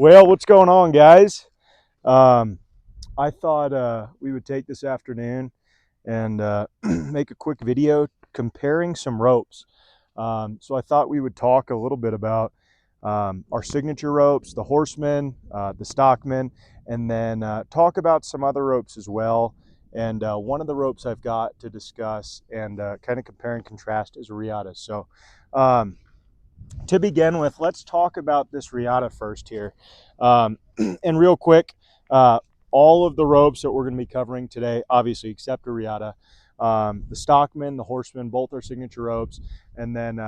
Well, what's going on, guys? Um, I thought we would take this afternoon and make a quick video comparing some ropes. So I thought we would talk a little bit about our signature ropes, the Horseman, the Stockman, and then talk about some other ropes as well. And one of the ropes I've got to discuss and kind of compare and contrast is Riotta. So um, to begin with, let's talk about this Riotta first here. And real quick, uh, all of the ropes that we're going to be covering today, obviously, except a Riotta, the Stockman, the Horseman, both are signature ropes. And then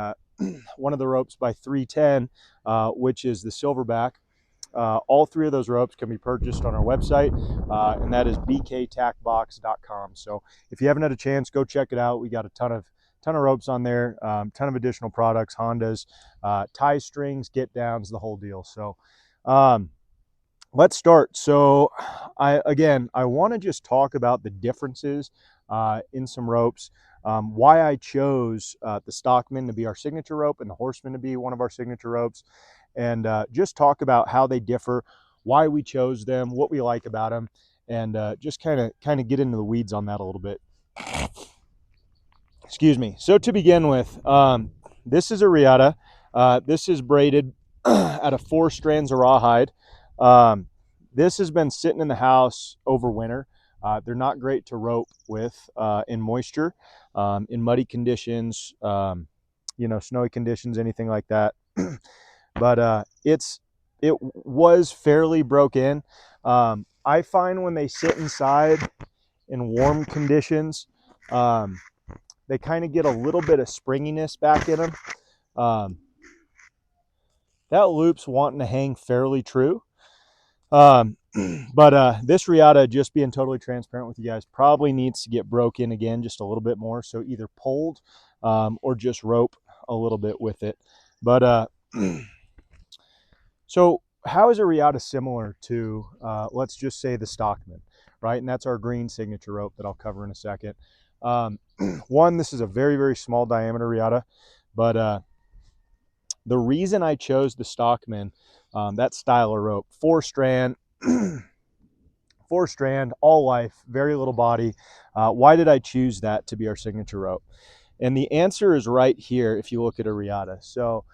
one of the ropes by 310, which is the Silverback. All three of those ropes can be purchased on our website, and that is bktackbox.com. So if you haven't had a chance, go check it out. We got a ton of ropes on there, ton of additional products, Hondas, tie strings, get downs, the whole deal. So let's start. So I want to just talk about the differences in some ropes, why I chose the Stockman to be our signature rope and the Horseman to be one of our signature ropes, and just talk about how they differ, why we chose them, what we like about them, and just kind of get into the weeds on that a little bit. Excuse me. So to begin with, this is a Riotta. This is braided out of 4 strands of rawhide. This has been sitting in the house over winter. They're not great to rope with in moisture, in muddy conditions, snowy conditions, anything like that. But it was fairly broke in. I find when they sit inside in warm conditions, they kind of get a little bit of springiness back in them. That loop's wanting to hang fairly true. But this Riotta, just being totally transparent with you guys, probably needs to get broke in again just a little bit more. So either pulled or just rope a little bit with it. But so how is a Riotta similar to, let's just say, the Stockman, right? And that's our green signature rope that I'll cover in a second. One, this is a very, very small diameter Riotta, but the reason I chose the Stockman, that style of rope, 4-strand, 4-strand, all life, very little body. Why did I choose that to be our signature rope? And the answer is right here if you look at a Riotta. So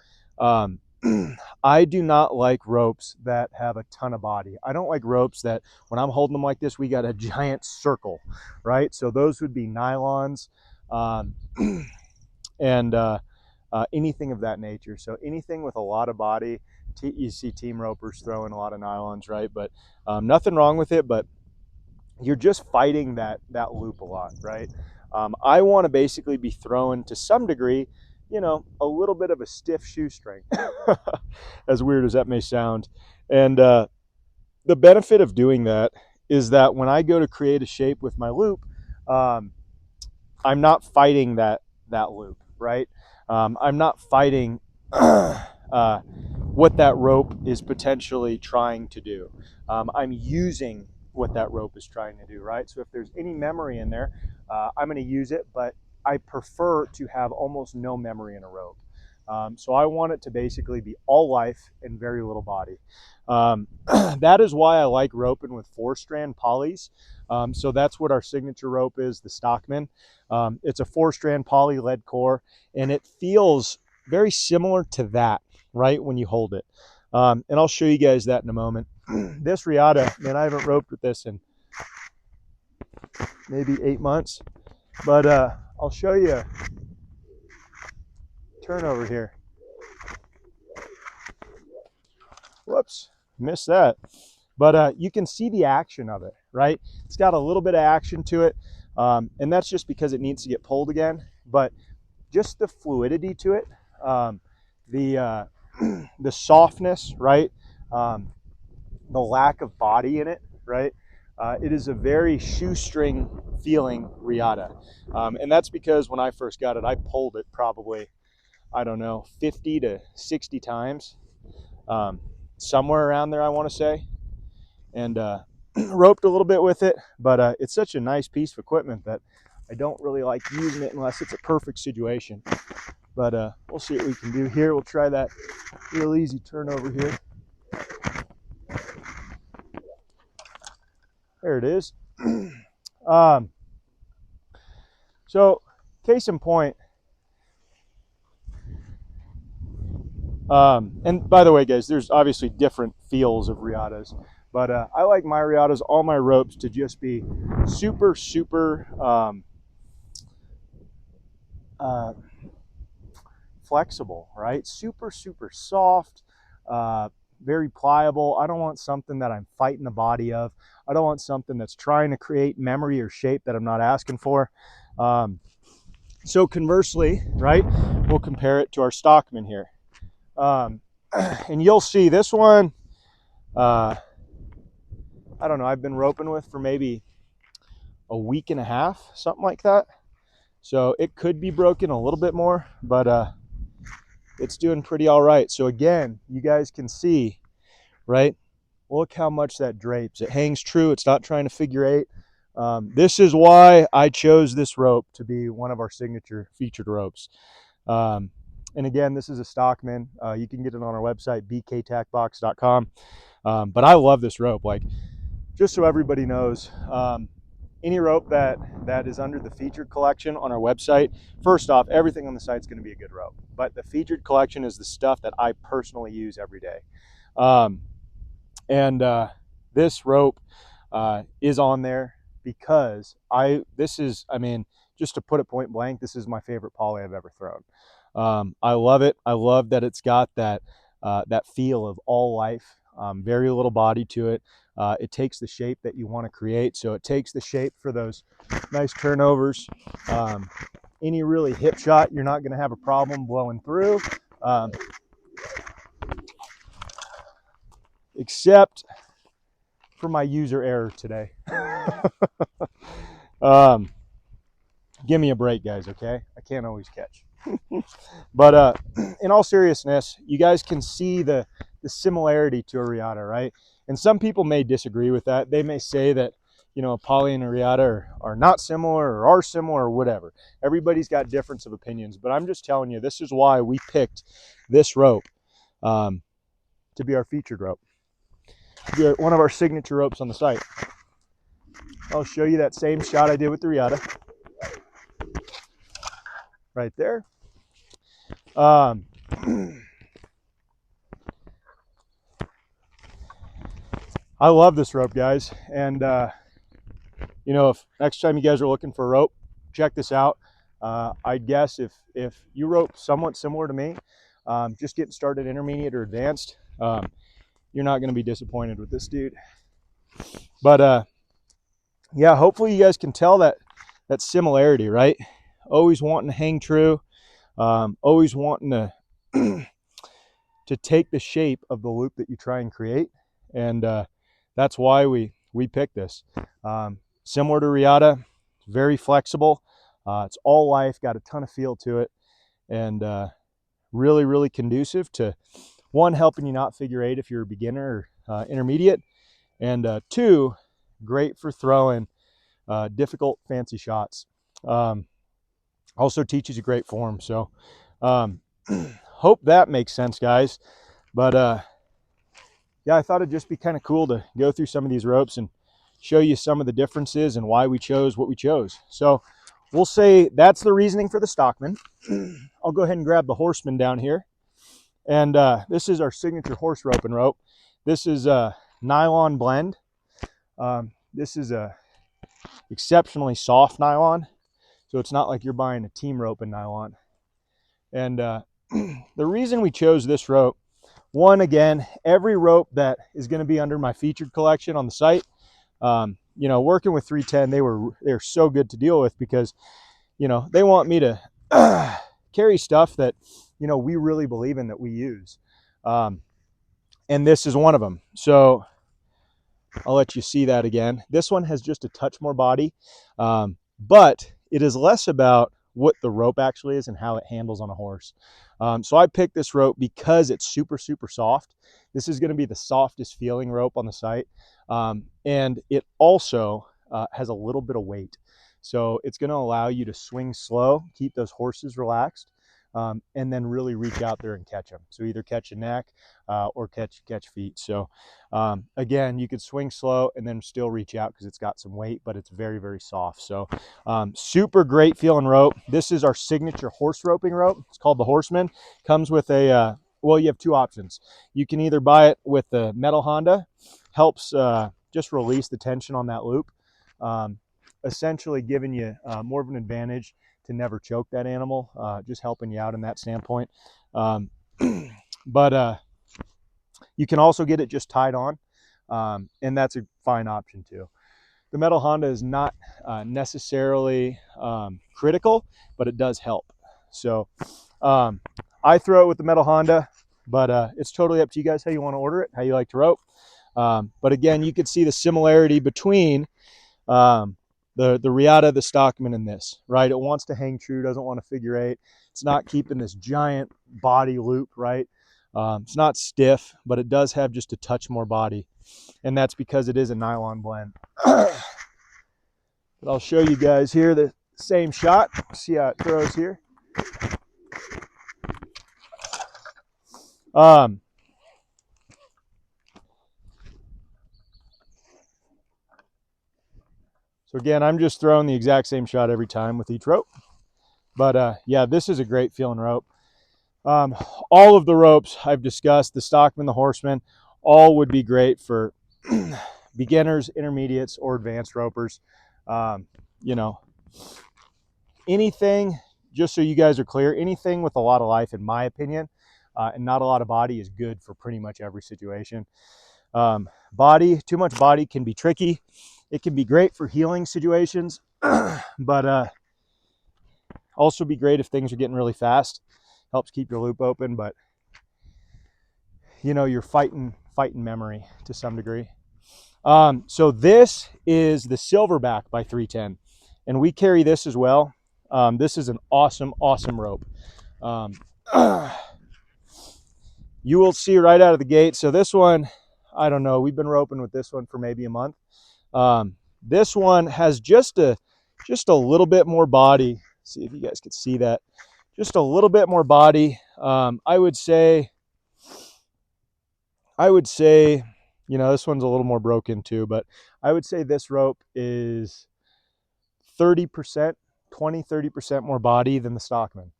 I do not like ropes that have a ton of body. I don't like ropes that when I'm holding them like this, we got a giant circle, right? So those would be nylons and anything of that nature. So anything with a lot of body, you see team ropers throwing a lot of nylons, right? But nothing wrong with it, but you're just fighting that loop a lot, right? I want to basically be throwing, to some degree, a little bit of a stiff shoestring, as weird as that may sound. And the benefit of doing that is that when I go to create a shape with my loop, I'm not fighting that loop, right? I'm not fighting what that rope is potentially trying to do. I'm using what that rope is trying to do, right? So if there's any memory in there, I'm going to use it, but I prefer to have almost no memory in a rope. So I want it to basically be all life and very little body. That is why I like roping with 4-strand polys. So that's what our signature rope is, the Stockman. It's a 4-strand poly lead core, and it feels very similar to that, right, when you hold it. And I'll show you guys that in a moment. This Riotta, man, I haven't roped with this in maybe 8 months, but I'll show you. Turn over here. Whoops, missed that. But you can see the action of it, right? It's got a little bit of action to it, and that's just because it needs to get pulled again. But just the fluidity to it, the softness, right? The lack of body in it, right? It is a very shoestring feeling Riotta. And that's because when I first got it, I pulled it probably, I don't know, 50 to 60 times, somewhere around there, I want to say, and roped a little bit with it. But it's such a nice piece of equipment that I don't really like using it unless it's a perfect situation. But we'll see what we can do here. We'll try that real easy turn over here. There it is. So case in point, and by the way, guys, there's obviously different feels of Riottas, but I like my Riottas, all my ropes, to just be super, super flexible, right? Super, super soft, very pliable. I don't want something that I'm fighting the body of. I don't want something that's trying to create memory or shape that I'm not asking for. So conversely, right, we'll compare it to our Stockman here. And you'll see this one, I don't know, I've been roping with for maybe a week and a half, something like that. So it could be broken a little bit more, but it's doing pretty all right. So again, you guys can see, right? Look how much that drapes. It hangs true. It's not trying to figure eight. This is why I chose this rope to be one of our signature featured ropes. And again, this is a Stockman. You can get it on our website, bktacbox.com. But I love this rope. Like, just so everybody knows, any rope that is under the featured collection on our website, first off, everything on the site is going to be a good rope. But the featured collection is the stuff that I personally use every day. This rope is on there because just to put it point blank, this is my favorite poly I've ever thrown. I love it. I love that it's got that feel of all life, very little body to it. It takes the shape that you want to create. So it takes the shape for those nice turnovers. Any really hip shot, you're not going to have a problem blowing through. Except for my user error today. Give me a break, guys, okay? I can't always catch. But in all seriousness, you guys can see the similarity to a Riotta, right? And some people may disagree with that. They may say that, you know, a poly and a Riotta are not similar or are similar or whatever. Everybody's got difference of opinions. But I'm just telling you, this is why we picked this rope to be our featured rope. To be one of our signature ropes on the site. I'll show you that same shot I did with the Riotta. Right there. I love this rope, guys. And, you know, if next time you guys are looking for a rope, check this out. I guess if you rope somewhat similar to me, just getting started intermediate or advanced, you're not going to be disappointed with this dude. But yeah, hopefully you guys can tell that similarity, right? Always wanting to hang true, always wanting to to take the shape of the loop that you try and create. And that's why we picked this. Similar to Riotta, very flexible. It's all life, got a ton of feel to it, and really, really conducive to, one, helping you not figure eight if you're a beginner or intermediate, and two, great for throwing difficult, fancy shots. Also teaches you great form. So hope that makes sense, guys. But yeah, I thought it'd just be kind of cool to go through some of these ropes and show you some of the differences and why we chose what we chose. So we'll say that's the reasoning for the Stockman. I'll go ahead and grab the Horseman down here. And this is our signature horse roping rope. This is a nylon blend. This is a exceptionally soft nylon. So it's not like you're buying a team rope in nylon. And the reason we chose this rope, one, again, every rope that is going to be under my featured collection on the site, you know, working with 310, they're so good to deal with because, you know, they want me to carry stuff that, you know, we really believe in, that we use. And this is one of them. So I'll let you see that again. This one has just a touch more body, but it is less about what the rope actually is and how it handles on a horse. So I picked this rope because it's super, super soft. This is going to be the softest feeling rope on the site. And it also has a little bit of weight. So it's going to allow you to swing slow, keep those horses relaxed. and then really reach out there and catch them. So either catch a neck or catch feet. So again, you could swing slow and then still reach out because it's got some weight, but it's very, very soft. So super great feeling rope. This is our signature horse roping rope. It's called the Horseman. Comes with a, well, you have two options. You can either buy it with the metal Honda, helps just release the tension on that loop, essentially giving you more of an advantage to never choke that animal, just helping you out in that standpoint. But you can also get it just tied on, and that's a fine option too. The metal Honda is not necessarily critical, but it does help. So I throw it with the metal Honda, but it's totally up to you guys how you want to order it, how you like to rope. But again, you could see the similarity between the Riotta, the Stockman, and this, right? It wants to hang true, doesn't want to figure eight. It's not keeping this giant body loop, right? It's not stiff, but it does have just a touch more body. And that's because it is a nylon blend. But I'll show you guys here the same shot. See how it throws here. So again, I'm just throwing the exact same shot every time with each rope. But yeah, this is a great feeling rope. All of the ropes I've discussed, the Stockman, the Horseman, all would be great for beginners, intermediates, or advanced ropers. You know, anything, just so you guys are clear, anything with a lot of life, in my opinion, and not a lot of body is good for pretty much every situation. Too much body can be tricky. It can be great for healing situations, but also be great if things are getting really fast. Helps keep your loop open, but you know, you're fighting memory to some degree. So this is the Silverback by 310, and we carry this as well. This is an awesome rope. You will see right out of the gate. So this one, I don't know, we've been roping with this one for maybe a month. This one has just a little bit more body. See if you guys could see that. Just a little bit more body. I would say, you know, this one's a little more broken too, but I would say this rope is 30%, 20-30% more body than the Stockman.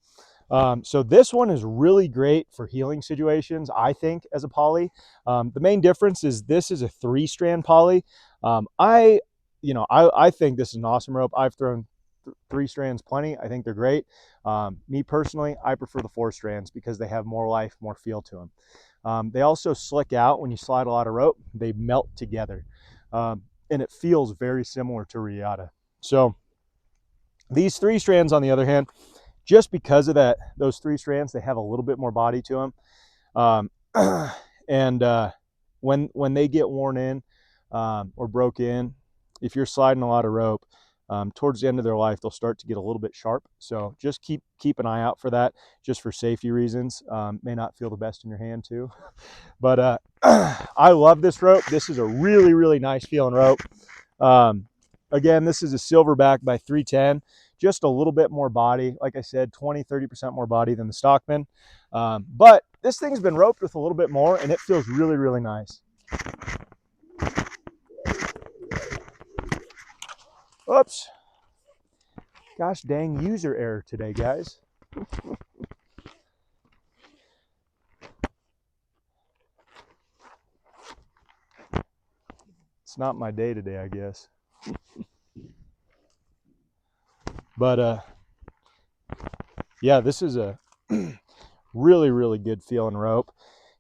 So this one is really great for healing situations, I think, as a poly. The main difference is this is a 3-strand poly. I think this is an awesome rope. I've thrown 3 strands plenty. I think they're great. Me personally, I prefer the 4 strands because they have more life, more feel to them. They also slick out when you slide a lot of rope. They melt together, and it feels very similar to Riotta. So these 3 strands, on the other hand, just because of those 3 strands, they have a little bit more body to them. And when they get worn in or broke in, if you're sliding a lot of rope, towards the end of their life, they'll start to get a little bit sharp. So just keep an eye out for that, just for safety reasons. May not feel the best in your hand too. But I love this rope. This is a really, really nice feeling rope. Again, this is a Silverback by 310. Just a little bit more body. Like I said, 20-30% more body than the Stockman. But this thing's been roped with a little bit more, and it feels really, really nice. Oops. Gosh dang, user error today, guys. It's not my day today, I guess. But yeah, this is a really, really good feeling rope.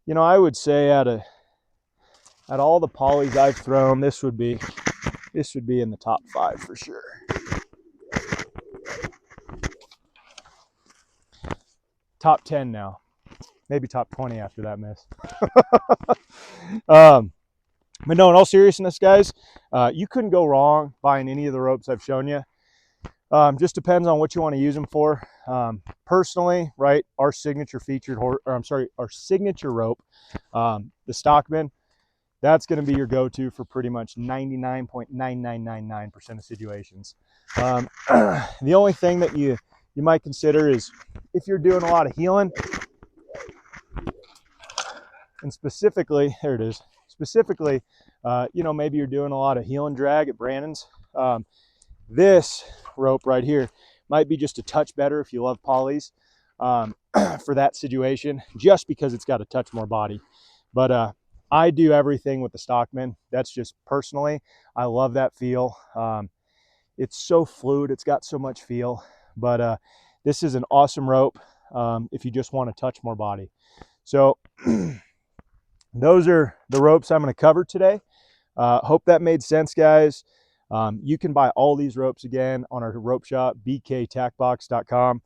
You know, I would say out of all the polys I've thrown, this would be in the top 5 for sure. Top 10 now. Maybe top 20 after that miss. But no, in all seriousness, guys, you couldn't go wrong buying any of the ropes I've shown you. Just depends on what you want to use them for. Personally, right, our signature rope, the Stockman, that's going to be your go-to for pretty much 99.9999% of situations. The only thing that you you might consider is if you're doing a lot of healing, and specifically, there it is, specifically, you know, maybe you're doing a lot of heel and drag at Brandon's. This rope right here might be just a touch better if you love polys for that situation, just because it's got a touch more body. But I do everything with the Stockman. That's just personally, I love that feel. It's so fluid, it's got so much feel. But this is an awesome rope if you just want to touch more body. So those are the ropes I'm going to cover today. Hope that made sense, guys. You can buy all these ropes again on our rope shop, bktackbox.com.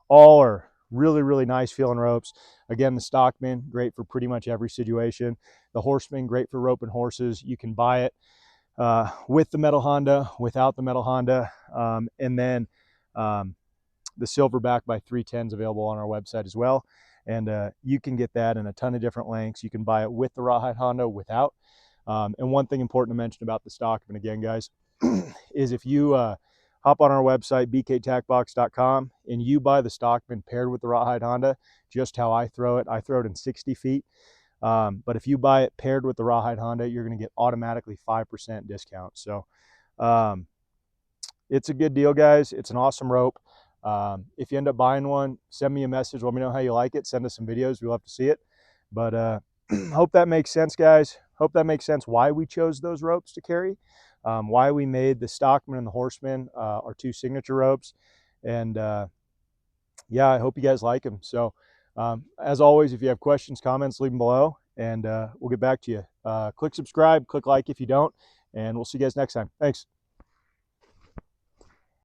All are really, really nice feeling ropes. Again, the Stockman, great for pretty much every situation. The Horseman, great for roping horses. You can buy it with the metal Honda, without the metal Honda. And then the Silverback by 310 is available on our website as well. And you can get that in a ton of different lengths. You can buy it with the rawhide Honda, without. And one thing important to mention about the Stockman, again, guys, is if you hop on our website, bktackbox.com, and you buy the Stockman paired with the rawhide Honda, just how I throw it in 60 feet. But if you buy it paired with the rawhide Honda, you're going to get automatically 5% discount. So it's a good deal, guys. It's an awesome rope. If you end up buying one, send me a message. Let me know how you like it. Send us some videos. We'd love to see it. But hope that makes sense, guys. Hope that makes sense why we chose those ropes to carry, why we made the Stockman and the Horseman our two signature ropes. And yeah, I hope you guys like them. So as always, if you have questions, comments, leave them below, and we'll get back to you. Click subscribe, click like if you don't, and we'll see you guys next time. Thanks.